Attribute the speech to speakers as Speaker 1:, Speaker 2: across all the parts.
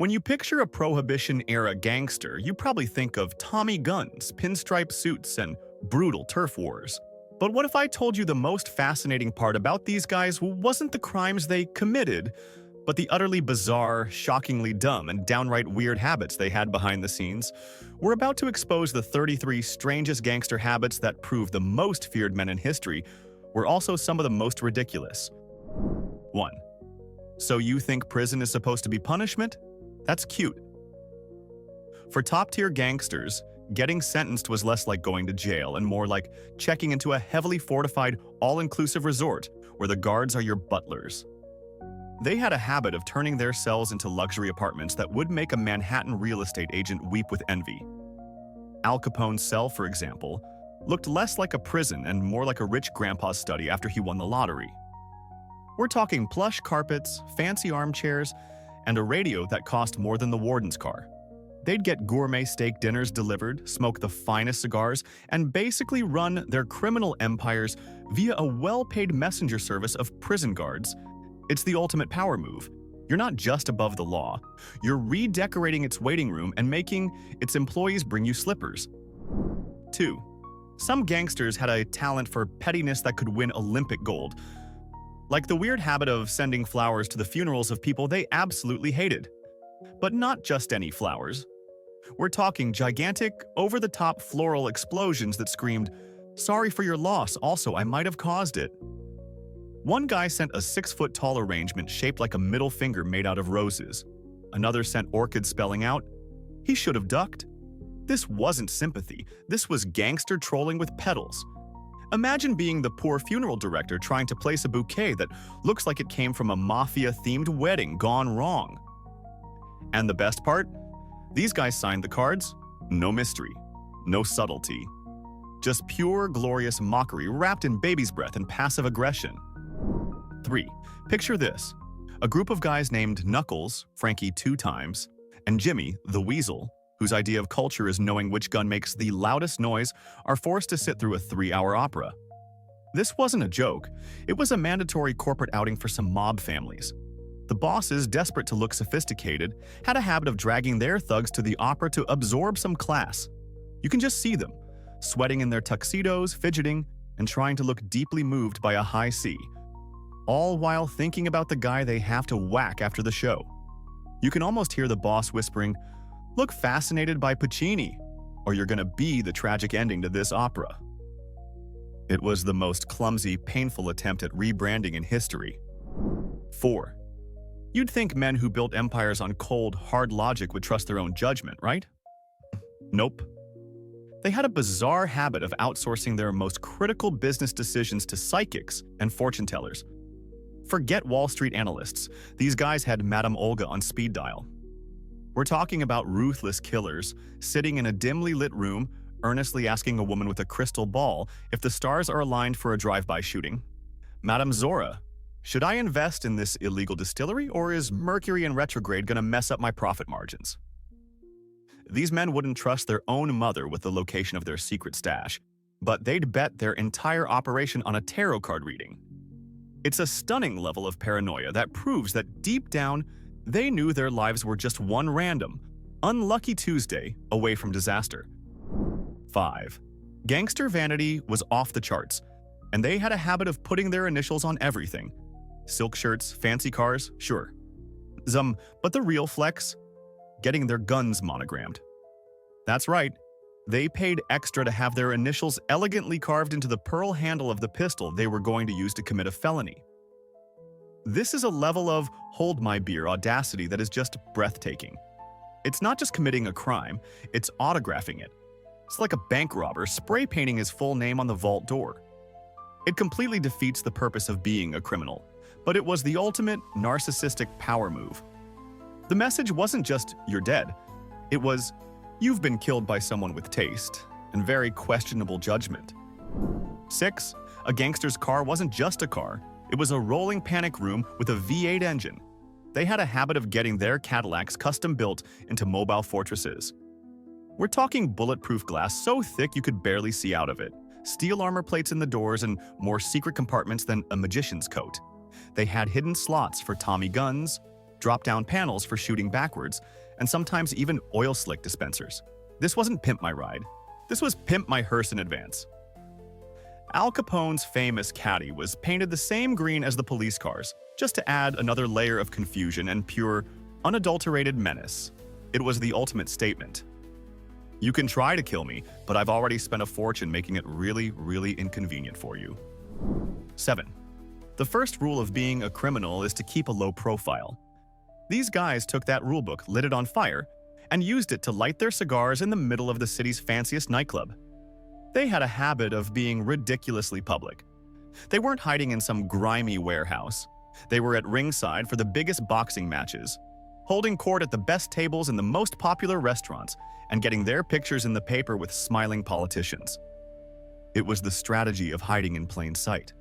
Speaker 1: When you picture a Prohibition-era gangster, you probably think of Tommy guns, pinstripe suits, and brutal turf wars. But what if I told you the most fascinating part about these guys wasn't the crimes they committed, but the utterly bizarre, shockingly dumb, and downright weird habits they had behind the scenes? We're about to expose the 33 strangest gangster habits that prove the most feared men in history were also some of the most ridiculous. 1. So you think prison is supposed to be punishment? That's cute. For top-tier gangsters, getting sentenced was less like going to jail and more like checking into a heavily fortified, all-inclusive resort where the guards are your butlers. They had a habit of turning their cells into luxury apartments that would make a Manhattan real estate agent weep with envy. Al Capone's cell, for example, looked less like a prison and more like a rich grandpa's study after he won the lottery. We're talking plush carpets, fancy armchairs, and a radio that cost more than the warden's car. They'd get gourmet steak dinners delivered, smoke the finest cigars, and basically run their criminal empires via a well-paid messenger service of prison guards. It's the ultimate power move. You're not just above the law. You're redecorating its waiting room and making its employees bring you slippers. 2. Some gangsters had a talent for pettiness that could win Olympic gold, like the weird habit of sending flowers to the funerals of people they absolutely hated. But not just any flowers. We're talking gigantic, over-the-top floral explosions that screamed, "Sorry for your loss, also I might have caused it." One guy sent a 6-foot-tall arrangement shaped like a middle finger made out of roses. Another sent orchids spelling out, "He should have ducked." This wasn't sympathy, this was gangster trolling with petals. Imagine being the poor funeral director trying to place a bouquet that looks like it came from a mafia-themed wedding gone wrong. And the best part? These guys signed the cards, no mystery, no subtlety. Just pure, glorious mockery wrapped in baby's breath and passive aggression. 3. Picture this. A group of guys named Knuckles, Frankie 2 times, and Jimmy, the Weasel, whose idea of culture is knowing which gun makes the loudest noise, are forced to sit through a 3-hour opera. This wasn't a joke. It was a mandatory corporate outing for some mob families. The bosses, desperate to look sophisticated, had a habit of dragging their thugs to the opera to absorb some class. You can just see them, sweating in their tuxedos, fidgeting, and trying to look deeply moved by a high C, all while thinking about the guy they have to whack after the show. You can almost hear the boss whispering, "Look fascinated by Puccini, or you're gonna be the tragic ending to this opera." It was the most clumsy, painful attempt at rebranding in history. 4. You'd think men who built empires on cold, hard logic would trust their own judgment, right? Nope. They had a bizarre habit of outsourcing their most critical business decisions to psychics and fortune tellers. Forget Wall Street analysts. These guys had Madame Olga on speed dial. We're talking about ruthless killers sitting in a dimly lit room, earnestly asking a woman with a crystal ball if the stars are aligned for a drive-by shooting. "Madame Zora, should I invest in this illegal distillery, or is Mercury in retrograde gonna mess up my profit margins?" These men wouldn't trust their own mother with the location of their secret stash, but they'd bet their entire operation on a tarot card reading. It's a stunning level of paranoia that proves that deep down, they knew their lives were just one random, unlucky Tuesday away from disaster. 5. Gangster vanity was off the charts, and they had a habit of putting their initials on everything. Silk shirts, fancy cars, sure. But the real flex? Getting their guns monogrammed. That's right, they paid extra to have their initials elegantly carved into the pearl handle of the pistol they were going to use to commit a felony. This is a level of hold my beer audacity that is just breathtaking. It's not just committing a crime, it's autographing it. It's like a bank robber spray painting his full name on the vault door. It completely defeats the purpose of being a criminal, but it was the ultimate narcissistic power move. The message wasn't just, "You're dead." It was, "You've been killed by someone with taste and very questionable judgment." 6. A gangster's car wasn't just a car. It was a rolling panic room with a V8 engine. They had a habit of getting their Cadillacs custom-built into mobile fortresses. We're talking bulletproof glass so thick you could barely see out of it, steel armor plates in the doors, and more secret compartments than a magician's coat. They had hidden slots for Tommy guns, drop-down panels for shooting backwards, and sometimes even oil slick dispensers. This wasn't pimp my ride. This was pimp my hearse in advance. Al Capone's famous Caddy was painted the same green as the police cars, just to add another layer of confusion and pure, unadulterated menace. It was the ultimate statement. You can try to kill me, but I've already spent a fortune making it really, really inconvenient for you. 7. The first rule of being a criminal is to keep a low profile. These guys took that rulebook, lit it on fire, and used it to light their cigars in the middle of the city's fanciest nightclub. They had a habit of being ridiculously public. They weren't hiding in some grimy warehouse. They were at ringside for the biggest boxing matches, holding court at the best tables in the most popular restaurants, and getting their pictures in the paper with smiling politicians. It was the strategy of hiding in plain sight.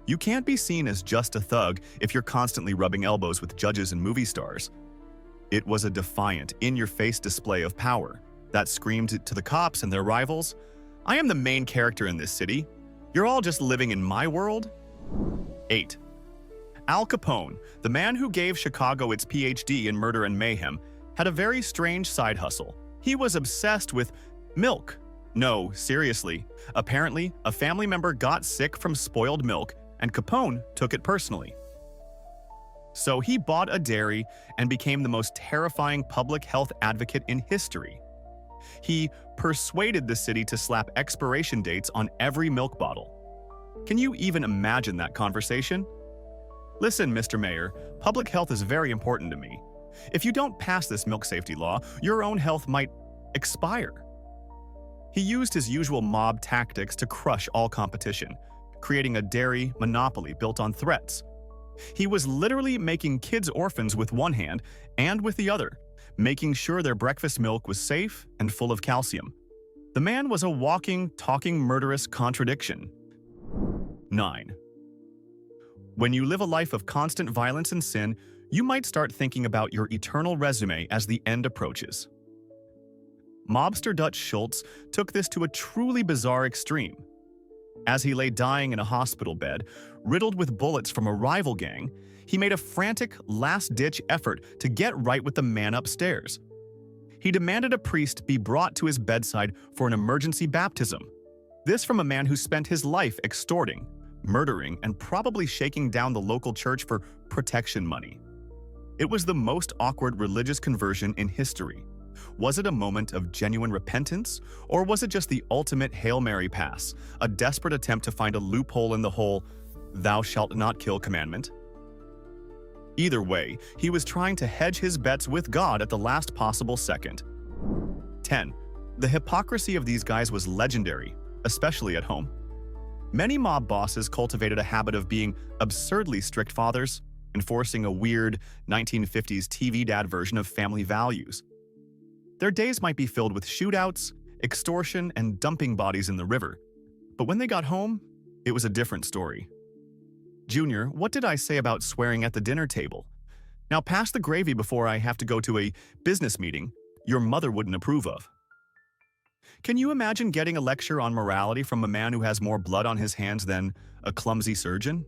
Speaker 1: You can't be seen as just a thug if you're constantly rubbing elbows with judges and movie stars. It was a defiant, in-your-face display of power that screamed to the cops and their rivals, "I am the main character in this city. You're all just living in my world." 8. Al Capone, the man who gave Chicago its PhD in murder and mayhem, had a very strange side hustle. He was obsessed with milk. No, seriously. Apparently, a family member got sick from spoiled milk, and Capone took it personally. So he bought a dairy and became the most terrifying public health advocate in history. He persuaded the city to slap expiration dates on every milk bottle. Can you even imagine that conversation? "Listen, Mr. Mayor, public health is very important to me. If you don't pass this milk safety law, your own health might expire." He used his usual mob tactics to crush all competition, creating a dairy monopoly built on threats. He was literally making kids orphans with one hand and with the other, making sure their breakfast milk was safe and full of calcium. The man was a walking, talking, murderous contradiction. 9. When you live a life of constant violence and sin, you might start thinking about your eternal resume as the end approaches. Mobster Dutch Schultz took this to a truly bizarre extreme. As he lay dying in a hospital bed, riddled with bullets from a rival gang, he made a frantic, last-ditch effort to get right with the man upstairs. He demanded a priest be brought to his bedside for an emergency baptism. This from a man who spent his life extorting, murdering, and probably shaking down the local church for protection money. It was the most awkward religious conversion in history. Was it a moment of genuine repentance, or was it just the ultimate Hail Mary pass, a desperate attempt to find a loophole in the whole "thou shalt not kill" commandment? Either way, he was trying to hedge his bets with God at the last possible second. 10. The hypocrisy of these guys was legendary, especially at home. Many mob bosses cultivated a habit of being absurdly strict fathers, enforcing a weird 1950s TV dad version of family values. Their days might be filled with shootouts, extortion, and dumping bodies in the river. But when they got home, it was a different story. "Junior, what did I say about swearing at the dinner table? Now pass the gravy before I have to go to a business meeting your mother wouldn't approve of." Can you imagine getting a lecture on morality from a man who has more blood on his hands than a clumsy surgeon?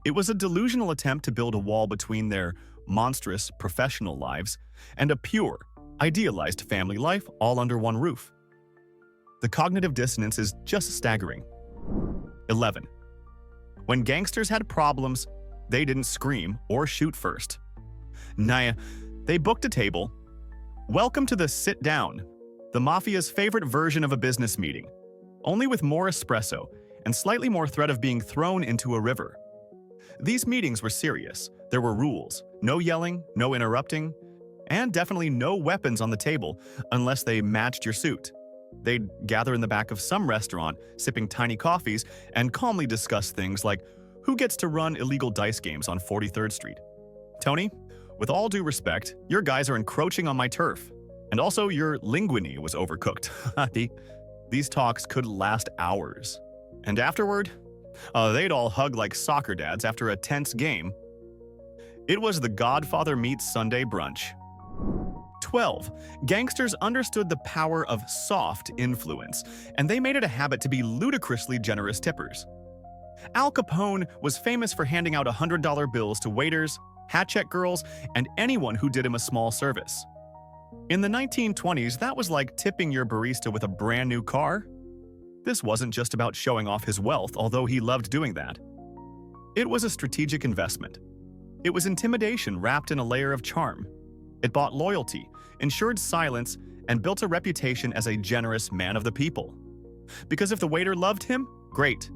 Speaker 1: It was a delusional attempt to build a wall between their monstrous professional lives and a pure, idealized family life all under one roof. The cognitive dissonance is just staggering. 11. When gangsters had problems, they didn't scream or shoot first. Nah, they booked a table. Welcome to the sit-down, the mafia's favorite version of a business meeting, only with more espresso and slightly more threat of being thrown into a river. These meetings were serious. There were rules: no yelling, no interrupting, and definitely no weapons on the table unless they matched your suit. They'd gather in the back of some restaurant, sipping tiny coffees, and calmly discuss things like who gets to run illegal dice games on 43rd Street. "Tony, with all due respect, your guys are encroaching on my turf. And also, your linguine was overcooked." These talks could last hours. And afterward, they'd all hug like soccer dads after a tense game. It was the Godfather meets Sunday brunch. 12. Gangsters understood the power of soft influence, and they made it a habit to be ludicrously generous tippers. Al Capone was famous for handing out $100 bills to waiters, hat-check girls, and anyone who did him a small service. In the 1920s, that was like tipping your barista with a brand new car. This wasn't just about showing off his wealth, although he loved doing that. It was a strategic investment. It was intimidation wrapped in a layer of charm. It bought loyalty, ensured silence, and built a reputation as a generous man of the people. Because if the waiter loved him, great.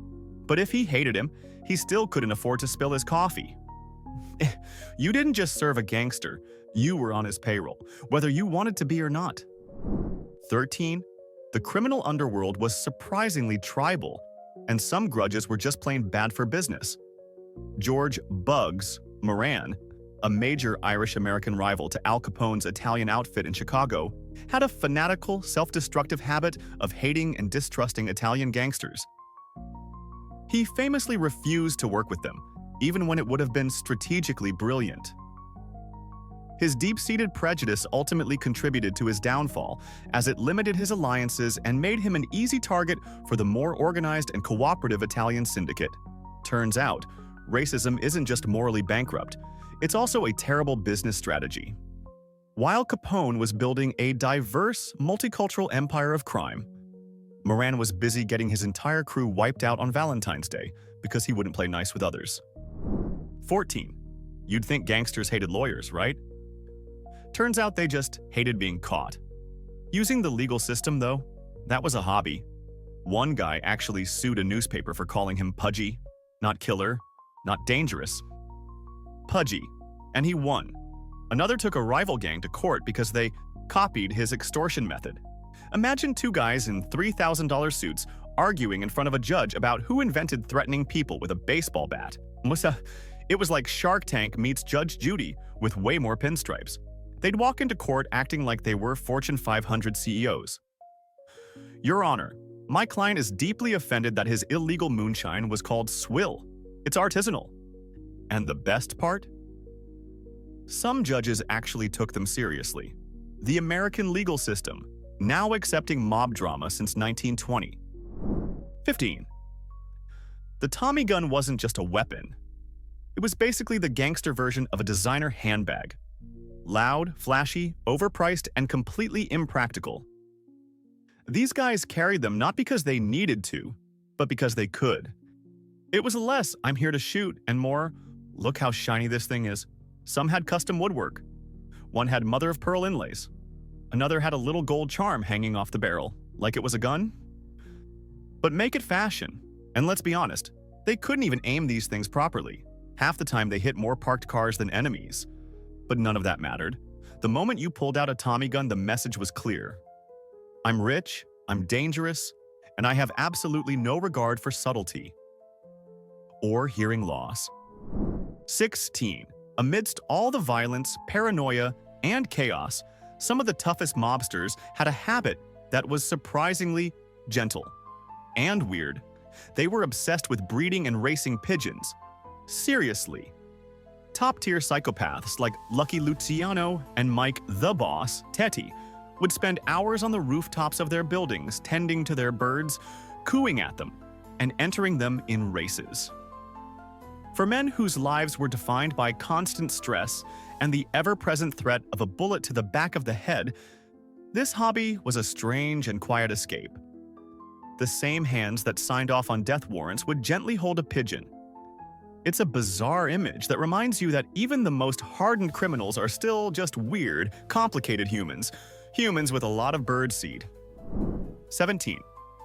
Speaker 1: But if he hated him, he still couldn't afford to spill his coffee. You didn't just serve a gangster, you were on his payroll, whether you wanted to be or not. 13. The criminal underworld was surprisingly tribal, and some grudges were just plain bad for business. George "Bugs" Moran, a major Irish-American rival to Al Capone's Italian outfit in Chicago, had a fanatical, self-destructive habit of hating and distrusting Italian gangsters. He famously refused to work with them, even when it would have been strategically brilliant. His deep-seated prejudice ultimately contributed to his downfall, as it limited his alliances and made him an easy target for the more organized and cooperative Italian syndicate. Turns out, racism isn't just morally bankrupt, it's also a terrible business strategy. While Capone was building a diverse, multicultural empire of crime, Moran was busy getting his entire crew wiped out on Valentine's Day because he wouldn't play nice with others. 14. You'd think gangsters hated lawyers, right? Turns out they just hated being caught. Using the legal system, though, that was a hobby. One guy actually sued a newspaper for calling him pudgy, not killer, not dangerous. Pudgy, and he won. Another took a rival gang to court because they copied his extortion method. Imagine two guys in $3,000 suits arguing in front of a judge about who invented threatening people with a baseball bat. It was like Shark Tank meets Judge Judy with way more pinstripes. They'd walk into court acting like they were Fortune 500 CEOs. Your Honor, my client is deeply offended that his illegal moonshine was called swill. It's artisanal. And the best part? Some judges actually took them seriously. The American legal system, now accepting mob drama since 1920. 15. The Tommy gun wasn't just a weapon. It was basically the gangster version of a designer handbag. Loud, flashy, overpriced, and completely impractical. These guys carried them not because they needed to, but because they could. It was less, "I'm here to shoot," and more, "Look how shiny this thing is." Some had custom woodwork. One had mother-of-pearl inlays. Another had a little gold charm hanging off the barrel, like it was a gun. But make it fashion. And let's be honest, they couldn't even aim these things properly. Half the time they hit more parked cars than enemies. But none of that mattered. The moment you pulled out a Tommy gun, the message was clear. I'm rich, I'm dangerous, and I have absolutely no regard for subtlety or hearing loss. 16. Amidst all the violence, paranoia, and chaos, some of the toughest mobsters had a habit that was surprisingly gentle and weird. They were obsessed with breeding and racing pigeons. Seriously. Top-tier psychopaths like Lucky Luciano and Mike the Boss Tetti would spend hours on the rooftops of their buildings tending to their birds, cooing at them, and entering them in races. For men whose lives were defined by constant stress and the ever-present threat of a bullet to the back of the head, this hobby was a strange and quiet escape. The same hands that signed off on death warrants would gently hold a pigeon. It's a bizarre image that reminds you that even the most hardened criminals are still just weird, complicated humans. Humans with a lot of bird seed. 17.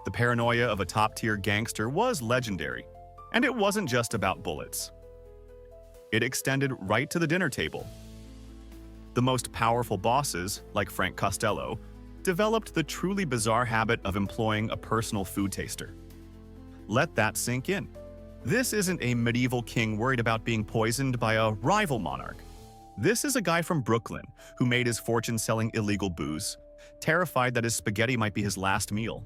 Speaker 1: The paranoia of a top-tier gangster was legendary. And it wasn't just about bullets. It extended right to the dinner table. The most powerful bosses, like Frank Costello, developed the truly bizarre habit of employing a personal food taster. Let that sink in. This isn't a medieval king worried about being poisoned by a rival monarch. This is a guy from Brooklyn who made his fortune selling illegal booze, terrified that his spaghetti might be his last meal.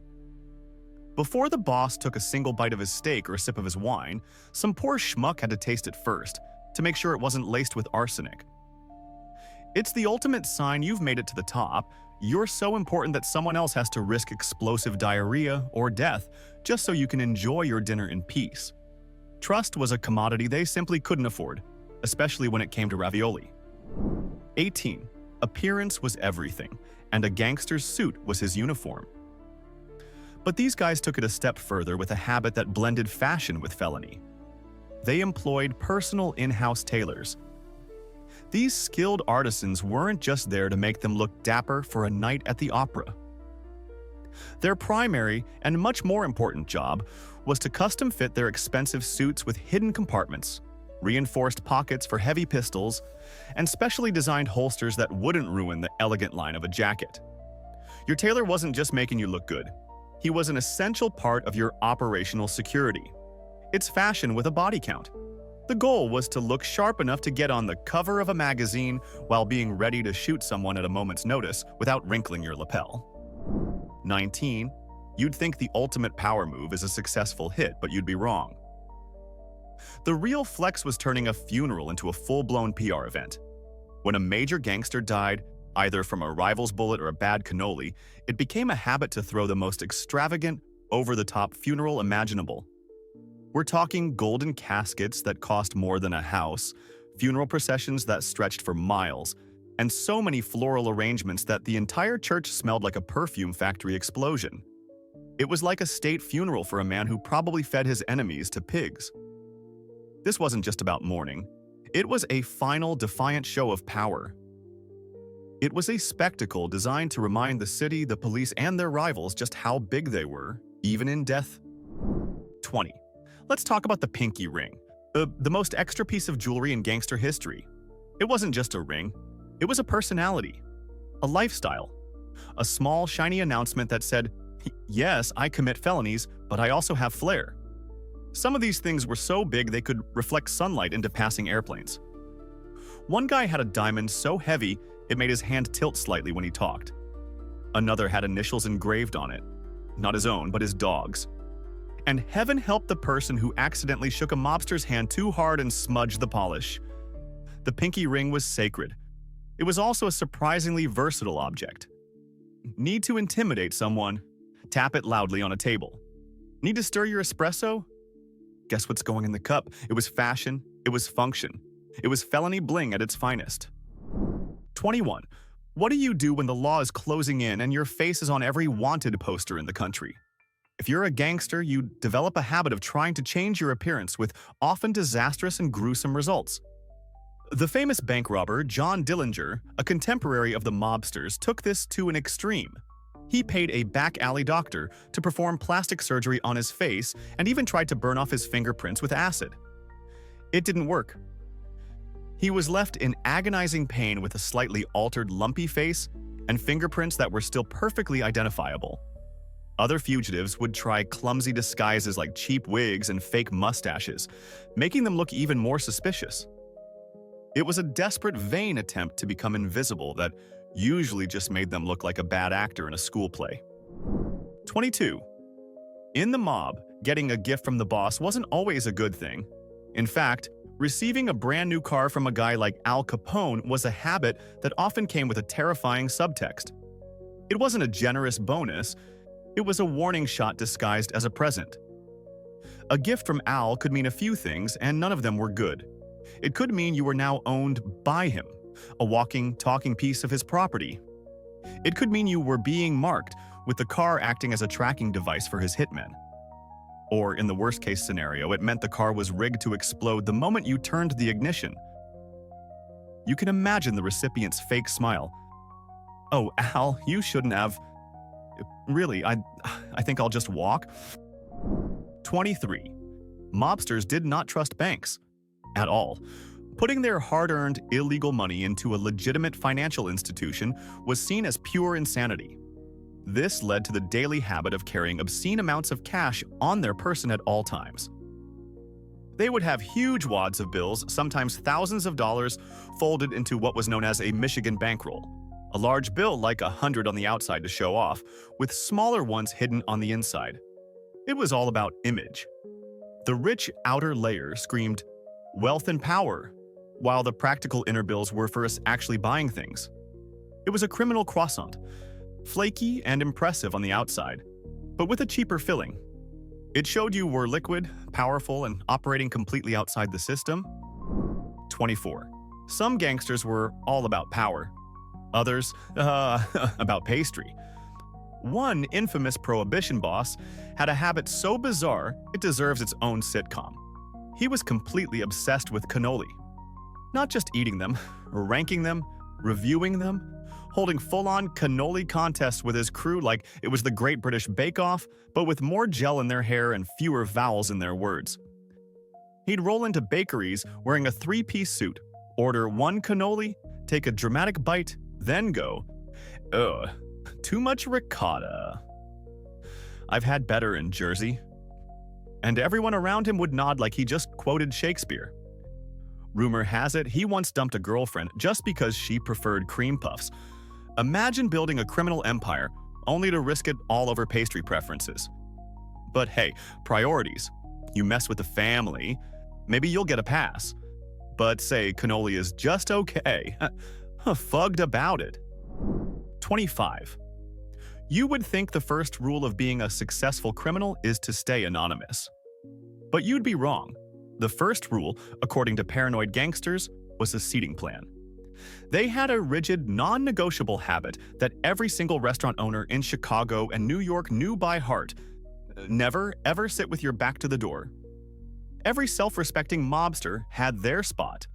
Speaker 1: Before the boss took a single bite of his steak or a sip of his wine, some poor schmuck had to taste it first, to make sure it wasn't laced with arsenic. It's the ultimate sign you've made it to the top. You're so important that someone else has to risk explosive diarrhea or death just so you can enjoy your dinner in peace. Trust was a commodity they simply couldn't afford. especially when it came to ravioli. 18. Appearance was everything, and a gangster's suit was his uniform. But these guys took it a step further with a habit that blended fashion with felony. They employed personal in-house tailors. These skilled artisans weren't just there to make them look dapper for a night at the opera. Their primary and much more important job was to custom fit their expensive suits with hidden compartments, reinforced pockets for heavy pistols, and specially designed holsters that wouldn't ruin the elegant line of a jacket. Your tailor wasn't just making you look good. He was an essential part of your operational security. It's fashion with a body count. The goal was to look sharp enough to get on the cover of a magazine while being ready to shoot someone at a moment's notice without wrinkling your lapel. 19. You'd think the ultimate power move is a successful hit, but you'd be wrong. The real flex was turning a funeral into a full-blown PR event. When a major gangster died, either from a rival's bullet or a bad cannoli, it became a habit to throw the most extravagant, over-the-top funeral imaginable. We're talking golden caskets that cost more than a house, funeral processions that stretched for miles, and so many floral arrangements that the entire church smelled like a perfume factory explosion. It was like a state funeral for a man who probably fed his enemies to pigs. This wasn't just about mourning. It was a final, defiant show of power. It was a spectacle designed to remind the city, the police, and their rivals just how big they were, even in death. 20. Let's talk about the pinky ring, the most extra piece of jewelry in gangster history. It wasn't just a ring. It was a personality, a lifestyle, a small, shiny announcement that said, "Yes, I commit felonies, but I also have flair." Some of these things were so big they could reflect sunlight into passing airplanes. One guy had a diamond so heavy it made his hand tilt slightly when he talked. Another had initials engraved on it, not his own, but his dog's. And heaven help the person who accidentally shook a mobster's hand too hard and smudged the polish. The pinky ring was sacred. It was also a surprisingly versatile object. Need to intimidate someone? Tap it loudly on a table. Need to stir your espresso? Guess what's going in the cup? It was fashion. It was function. It was felony bling at its finest. 21. What do you do when the law is closing in and your face is on every wanted poster in the country? If you're a gangster, you develop a habit of trying to change your appearance with often disastrous and gruesome results. The famous bank robber John Dillinger, a contemporary of the mobsters, took this to an extreme. He paid a back-alley doctor to perform plastic surgery on his face and even tried to burn off his fingerprints with acid. It didn't work. He was left in agonizing pain with a slightly altered lumpy face and fingerprints that were still perfectly identifiable. Other fugitives would try clumsy disguises like cheap wigs and fake mustaches, making them look even more suspicious. It was a desperate, vain attempt to become invisible that usually just made them look like a bad actor in a school play. 22. In the mob, getting a gift from the boss wasn't always a good thing. In fact, receiving a brand new car from a guy like Al Capone was a habit that often came with a terrifying subtext. It wasn't a generous bonus, it was a warning shot disguised as a present. A gift from Al could mean a few things, and none of them were good. It could mean you were now owned by him, a walking, talking piece of his property. It could mean you were being marked, with the car acting as a tracking device for his hitmen. Or, in the worst-case scenario, it meant the car was rigged to explode the moment you turned the ignition. You can imagine the recipient's fake smile. "Oh, Al, you shouldn't have. Really, I think I'll just walk." 23. Mobsters did not trust banks. At all. Putting their hard-earned, illegal money into a legitimate financial institution was seen as pure insanity. This led to the daily habit of carrying obscene amounts of cash on their person at all times. They would have huge wads of bills, sometimes thousands of dollars, folded into what was known as a Michigan bankroll, a large bill like 100 on the outside to show off, with smaller ones hidden on the inside. It was all about image. The rich outer layer screamed wealth and power, while the practical inner bills were for us actually buying things. It was a criminal croissant, flaky and impressive on the outside, but with a cheaper filling. It showed you were liquid, powerful, and operating completely outside the system. 24. Some gangsters were all about power. Others, about pastry. One infamous Prohibition boss had a habit so bizarre it deserves its own sitcom. He was completely obsessed with cannoli. Not just eating them, ranking them, reviewing them, holding full-on cannoli contests with his crew like it was the Great British Bake Off, but with more gel in their hair and fewer vowels in their words. He'd roll into bakeries wearing a three-piece suit, order one cannoli, take a dramatic bite, then go, "Ugh, too much ricotta. I've had better in Jersey." And everyone around him would nod like he just quoted Shakespeare. Rumor has it he once dumped a girlfriend just because she preferred cream puffs. Imagine building a criminal empire only to risk it all over pastry preferences. But hey, priorities. You mess with the family, maybe you'll get a pass. But say cannoli is just okay. Fugged about it. 25. You would think the first rule of being a successful criminal is to stay anonymous. But you'd be wrong. The first rule, according to paranoid gangsters, was a seating plan. They had a rigid, non-negotiable habit that every single restaurant owner in Chicago and New York knew by heart. Never, ever sit with your back to the door. Every self-respecting mobster had their spot.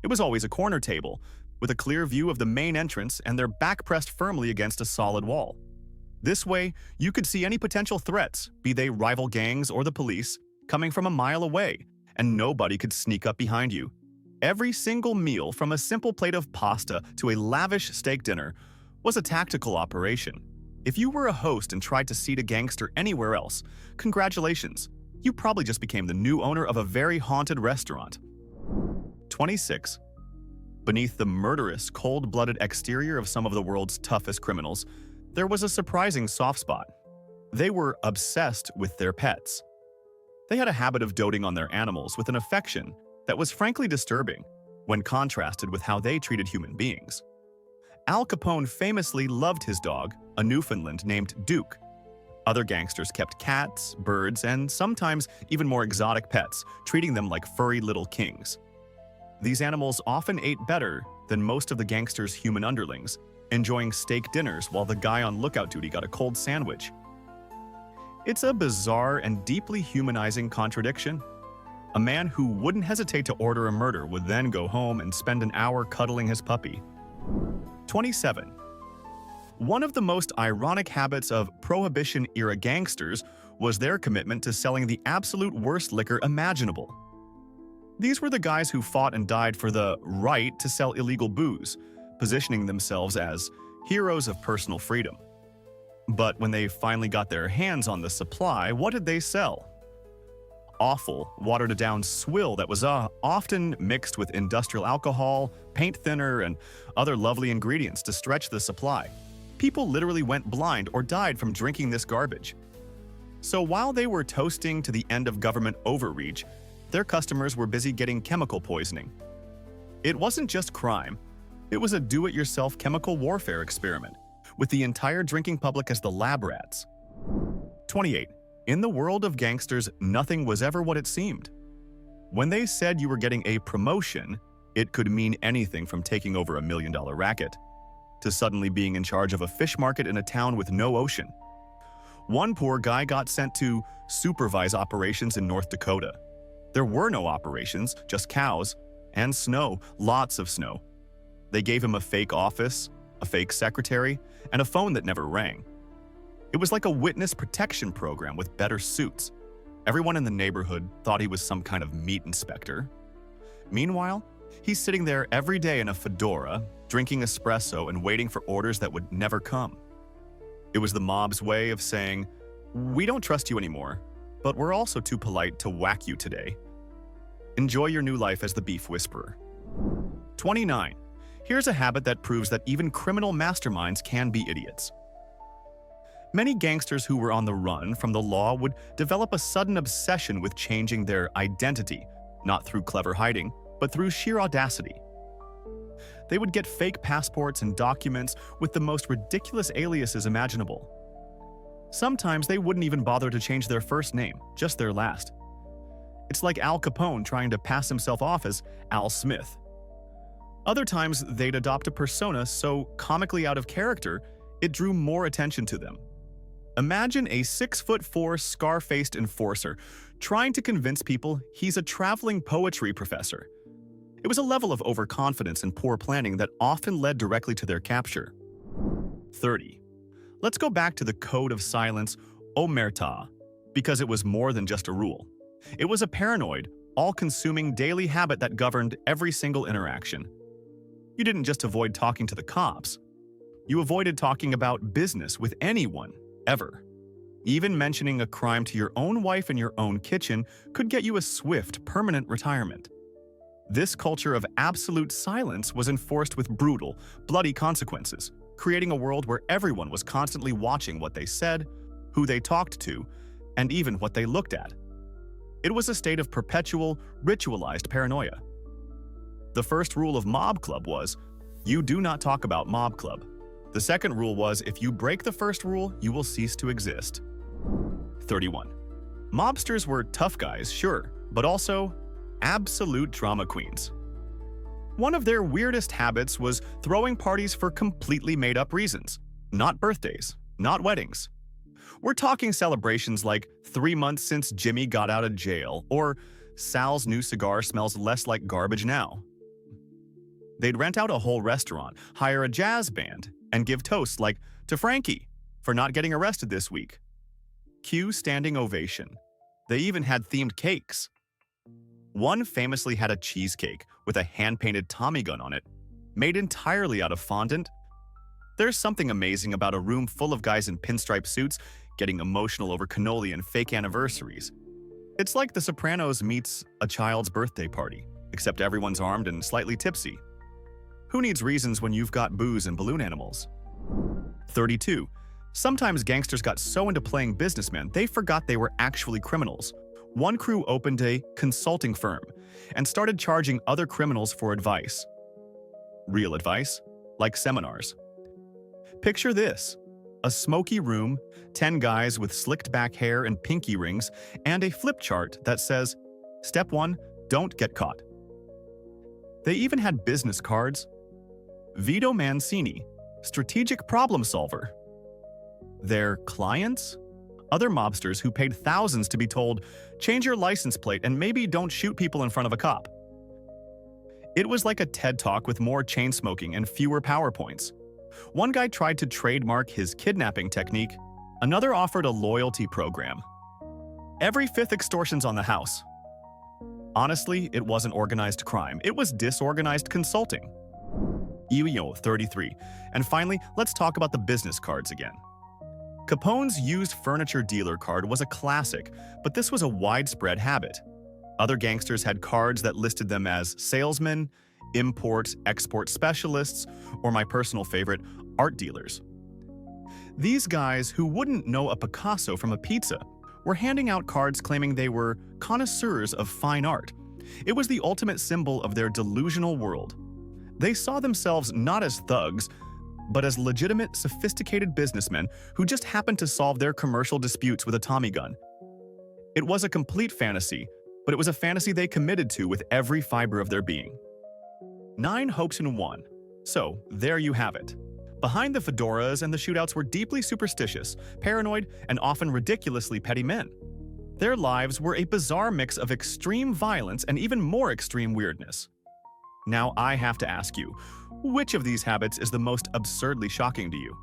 Speaker 1: It was always a corner table, with a clear view of the main entrance and their back pressed firmly against a solid wall. This way, you could see any potential threats, be they rival gangs or the police, coming from a mile away, and nobody could sneak up behind you. Every single meal, from a simple plate of pasta to a lavish steak dinner, was a tactical operation. If you were a host and tried to seat a gangster anywhere else, congratulations, you probably just became the new owner of a very haunted restaurant. 26. Beneath the murderous, cold-blooded exterior of some of the world's toughest criminals, there was a surprising soft spot. They were obsessed with their pets. They had a habit of doting on their animals with an affection that was frankly disturbing when contrasted with how they treated human beings. Al Capone famously loved his dog, a Newfoundland named Duke. Other gangsters kept cats, birds, and sometimes even more exotic pets, treating them like furry little kings. These animals often ate better than most of the gangsters' human underlings, enjoying steak dinners while the guy on lookout duty got a cold sandwich. It's a bizarre and deeply humanizing contradiction. A man who wouldn't hesitate to order a murder would then go home and spend an hour cuddling his puppy. 27. One of the most ironic habits of Prohibition-era gangsters was their commitment to selling the absolute worst liquor imaginable. These were the guys who fought and died for the right to sell illegal booze, positioning themselves as heroes of personal freedom. But when they finally got their hands on the supply, what did they sell? Awful, watered-down swill that was often mixed with industrial alcohol, paint thinner, and other lovely ingredients to stretch the supply. People literally went blind or died from drinking this garbage. So while they were toasting to the end of government overreach, their customers were busy getting chemical poisoning. It wasn't just crime, it was a do-it-yourself chemical warfare experiment, with the entire drinking public as the lab rats. 28. In the world of gangsters, nothing was ever what it seemed. When they said you were getting a promotion, it could mean anything from taking over $1 million racket to suddenly being in charge of a fish market in a town with no ocean. One poor guy got sent to supervise operations in North Dakota. There were no operations, just cows and snow, lots of snow. They gave him a fake office, a fake secretary, and a phone that never rang. It was like a witness protection program with better suits. Everyone in the neighborhood thought he was some kind of meat inspector. Meanwhile, he's sitting there every day in a fedora, drinking espresso and waiting for orders that would never come. It was the mob's way of saying, "We don't trust you anymore, but we're also too polite to whack you today. Enjoy your new life as the beef whisperer." 29. Here's a habit that proves that even criminal masterminds can be idiots. Many gangsters who were on the run from the law would develop a sudden obsession with changing their identity, not through clever hiding, but through sheer audacity. They would get fake passports and documents with the most ridiculous aliases imaginable. Sometimes they wouldn't even bother to change their first name, just their last. It's like Al Capone trying to pass himself off as Al Smith. Other times, they'd adopt a persona so comically out of character, it drew more attention to them. Imagine a 6'4" scar-faced enforcer trying to convince people he's a traveling poetry professor. It was a level of overconfidence and poor planning that often led directly to their capture. 30. Let's go back to the code of silence, omerta, because it was more than just a rule. It was a paranoid, all-consuming daily habit that governed every single interaction. You didn't just avoid talking to the cops. You avoided talking about business with anyone, ever. Even mentioning a crime to your own wife in your own kitchen could get you a swift, permanent retirement. This culture of absolute silence was enforced with brutal, bloody consequences, creating a world where everyone was constantly watching what they said, who they talked to, and even what they looked at. It was a state of perpetual, ritualized paranoia. The first rule of Mob Club was, you do not talk about Mob Club. The second rule was, if you break the first rule, you will cease to exist. 31. Mobsters were tough guys, sure, but also absolute drama queens. One of their weirdest habits was throwing parties for completely made-up reasons. Not birthdays, not weddings. We're talking celebrations like 3 months since Jimmy got out of jail, or Sal's new cigar smells less like garbage now. They'd rent out a whole restaurant, hire a jazz band, and give toasts like, to Frankie, for not getting arrested this week. Cue standing ovation. They even had themed cakes. One famously had a cheesecake with a hand-painted Tommy gun on it, made entirely out of fondant. There's something amazing about a room full of guys in pinstripe suits getting emotional over cannoli and fake anniversaries. It's like The Sopranos meets a child's birthday party, except everyone's armed and slightly tipsy. Who needs reasons when you've got booze and balloon animals? 32. Sometimes gangsters got so into playing businessmen they forgot they were actually criminals. One crew opened a consulting firm and started charging other criminals for advice. Real advice, like seminars. Picture this: a smoky room, 10 guys with slicked back hair and pinky rings, and a flip chart that says, Step 1, don't get caught. They even had business cards. Vito Mancini, strategic problem solver. Their clients? Other mobsters who paid thousands to be told, change your license plate and maybe don't shoot people in front of a cop. It was like a TED Talk with more chain smoking and fewer PowerPoints. One guy tried to trademark his kidnapping technique. Another offered a loyalty program. Every fifth extortion's on the house. Honestly, it wasn't organized crime. It was disorganized consulting. 33. And finally, let's talk about the business cards again. Capone's used furniture dealer card was a classic, but this was a widespread habit. Other gangsters had cards that listed them as salesmen, import-export specialists, or my personal favorite, art dealers. These guys, who wouldn't know a Picasso from a pizza, were handing out cards claiming they were connoisseurs of fine art. It was the ultimate symbol of their delusional world. They saw themselves not as thugs, but as legitimate, sophisticated businessmen who just happened to solve their commercial disputes with a Tommy gun. It was a complete fantasy, but it was a fantasy they committed to with every fiber of their being. 9 hoax in 1. So, there you have it. Behind the fedoras and the shootouts were deeply superstitious, paranoid, and often ridiculously petty men. Their lives were a bizarre mix of extreme violence and even more extreme weirdness. Now I have to ask you, which of these habits is the most absurdly shocking to you?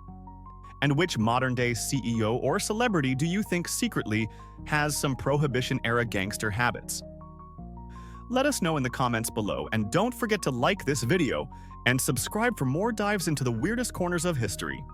Speaker 1: And which modern-day CEO or celebrity do you think secretly has some Prohibition-era gangster habits? Let us know in the comments below, and don't forget to like this video and subscribe for more dives into the weirdest corners of history.